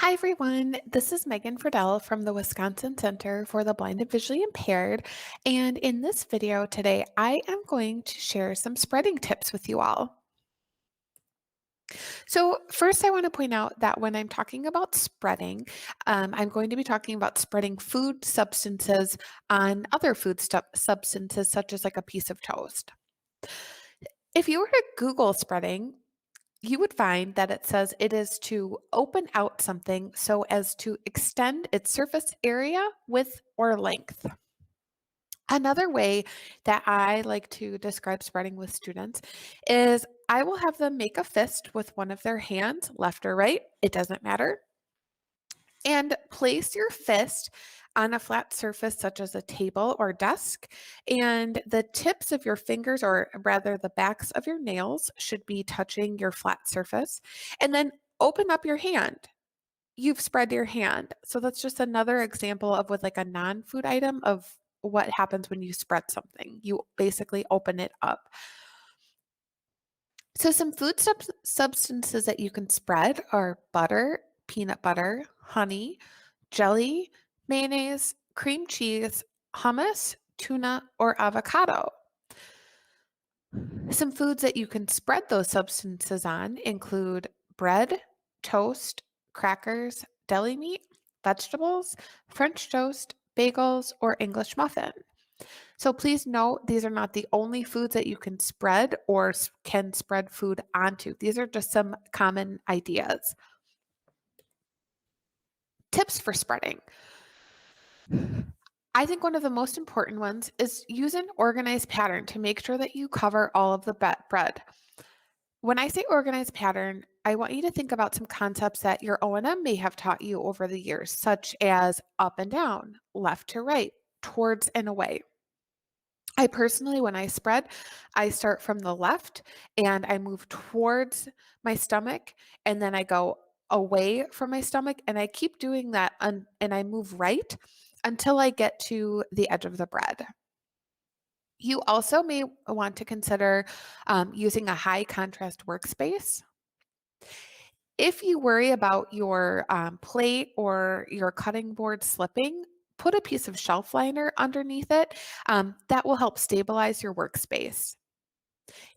Hi, everyone. This is Megan Friedel from the Wisconsin Center for the Blind and Visually Impaired. And in this video today, I am going to share some spreading tips with you all. So, first, I want to point out that when I'm talking about spreading, I'm going to be talking about spreading food substances on other substances, such as like a piece of toast. If you were to Google spreading, you would find that it says it is to open out something so as to extend its surface area, width, or length. Another way that I like to describe spreading with students is I will have them make a fist with one of their hands, left or right, it doesn't matter, and place your fist on a flat surface such as a table or desk, and the tips of your fingers, or rather the backs of your nails, should be touching your flat surface. And then open up your hand. You've spread your hand. So that's just another example of with like a non-food item of what happens when you spread something. You basically open it up. So some substances that you can spread are butter, peanut butter, honey, jelly, mayonnaise, cream cheese, hummus, tuna, or avocado. Some foods that you can spread those substances on include bread, toast, crackers, deli meat, vegetables, French toast, bagels, or English muffin. So please note these are not the only foods that you can spread or can spread food onto. These are just some common ideas. Tips for spreading. I think one of the most important ones is use an organized pattern to make sure that you cover all of the bread. When I say organized pattern, I want you to think about some concepts that your O&M may have taught you over the years, such as up and down, left to right, towards and away. I personally, when I spread, I start from the left and I move towards my stomach, and then I go away from my stomach, and I keep doing that and I move right until I get to the edge of the bread. You also may want to consider using a high contrast workspace. If you worry about your plate or your cutting board slipping, put a piece of shelf liner underneath it. That will help stabilize your workspace.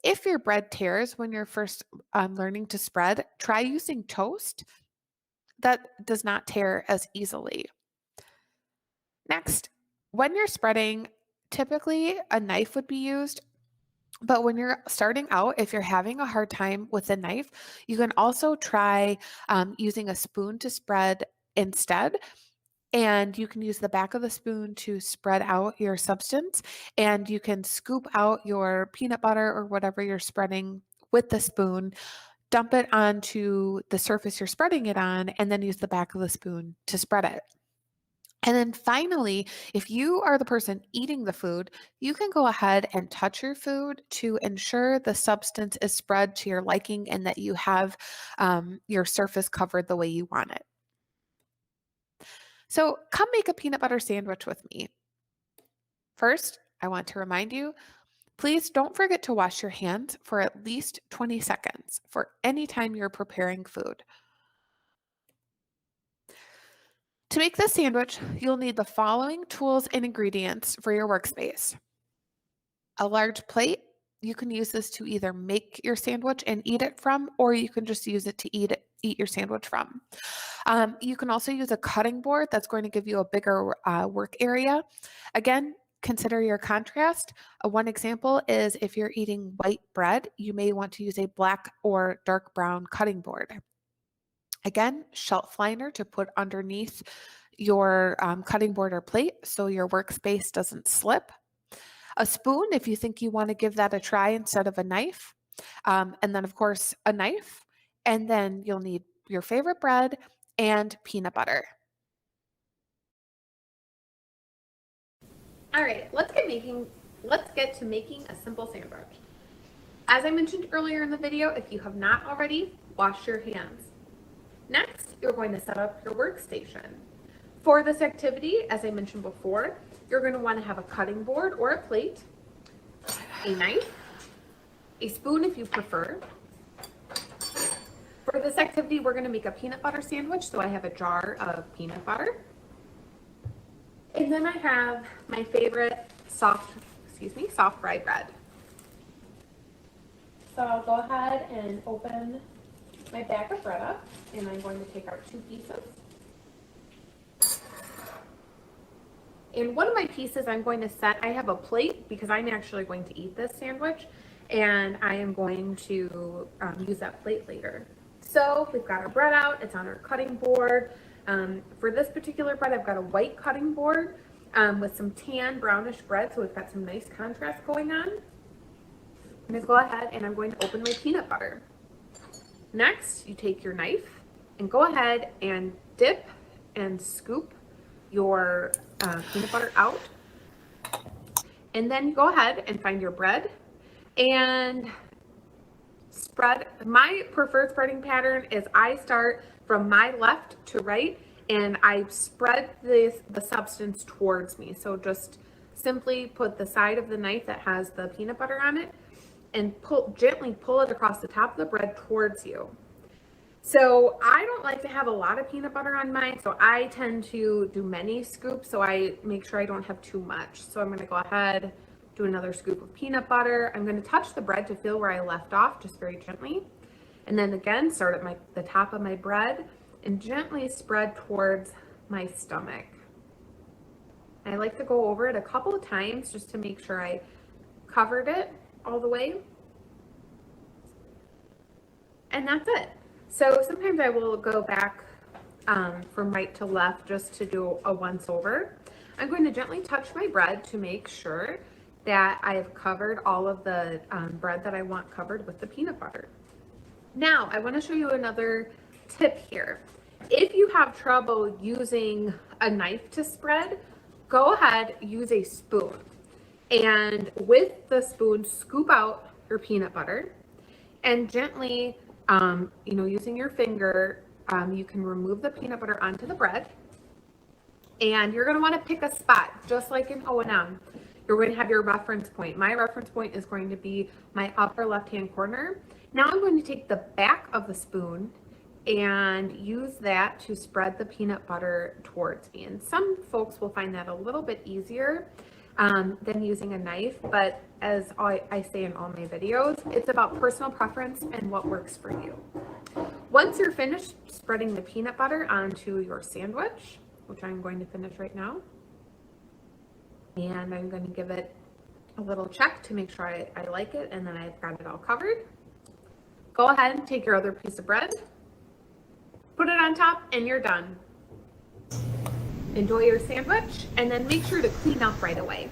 If your bread tears when you're first learning to spread, try using toast. That does not tear as easily. Next, when you're spreading, typically a knife would be used. But when you're starting out, if you're having a hard time with a knife, you can also try using a spoon to spread instead. And you can use the back of the spoon to spread out your substance. And you can scoop out your peanut butter or whatever you're spreading with the spoon, dump it onto the surface you're spreading it on, and then use the back of the spoon to spread it. And then finally, if you are the person eating the food, you can go ahead and touch your food to ensure the substance is spread to your liking and that you have your surface covered the way you want it. So come make a peanut butter sandwich with me. First, I want to remind you, please don't forget to wash your hands for at least 20 seconds for any time you're preparing food. To make this sandwich, you'll need the following tools and ingredients for your workspace. A large plate, you can use this to either make your sandwich and eat it from, or you can just use it to eat your sandwich from. You can also use a cutting board that's going to give you a bigger work area. Again, consider your contrast. One example is if you're eating white bread, you may want to use a black or dark brown cutting board. Again, shelf liner to put underneath your cutting board or plate so your workspace doesn't slip. A spoon if you think you want to give that a try instead of a knife. And then, of course, a knife. And then you'll need your favorite bread and peanut butter. All right, let's get to making a simple sandwich. As I mentioned earlier in the video, if you have not already, wash your hands. Next, you're going to set up your workstation. For this activity, as I mentioned before, you're going to want to have a cutting board or a plate, a knife, a spoon if you prefer. For this activity, we're going to make a peanut butter sandwich. So I have a jar of peanut butter. And then I have my favorite soft rye bread. So I'll go ahead and open my bag of bread up, and I'm going to take out 2 pieces. And one of my pieces I'm going to set, I have a plate because I'm actually going to eat this sandwich, and I am going to use that plate later. So we've got our bread out, it's on our cutting board. For this particular bread, I've got a white cutting board with some tan brownish bread, so we've got some nice contrast going on. I'm going to go ahead and I'm going to open my peanut butter. Next, you take your knife and go ahead and dip and scoop your peanut butter out. And then go ahead and find your bread and spread. My preferred spreading pattern is I start from my left to right and I spread the substance towards me. So just simply put the side of the knife that has the peanut butter on it and gently pull it across the top of the bread towards you. So I don't like to have a lot of peanut butter on mine, so I tend to do many scoops so I make sure I don't have too much. So I'm going to go ahead, do another scoop of peanut butter. I'm going to touch the bread to feel where I left off, just very gently. And then again, start at the top of my bread and gently spread towards my stomach. I like to go over it a couple of times just to make sure I covered it all the way. And that's it. So sometimes I will go back from right to left just to do a once over. I'm going to gently touch my bread to make sure that I have covered all of the bread that I want covered with the peanut butter. Now I want to show you another tip here. If you have trouble using a knife to spread, go ahead, use a spoon. And with the spoon, scoop out your peanut butter and gently, using your finger, you can remove the peanut butter onto the bread. And you're going to want to pick a spot, just like in O&M. You're going to have your reference point. My reference point is going to be my upper left-hand corner. Now I'm going to take the back of the spoon and use that to spread the peanut butter towards me. And some folks will find that a little bit easier than using a knife, but as I say in all my videos, it's about personal preference and what works for you. Once you're finished spreading the peanut butter onto your sandwich, which I'm going to finish right now, and I'm going to give it a little check to make sure I like it, and then I've got it all covered. Go ahead and take your other piece of bread, put it on top, and you're done. Enjoy your sandwich, and then make sure to clean up right away.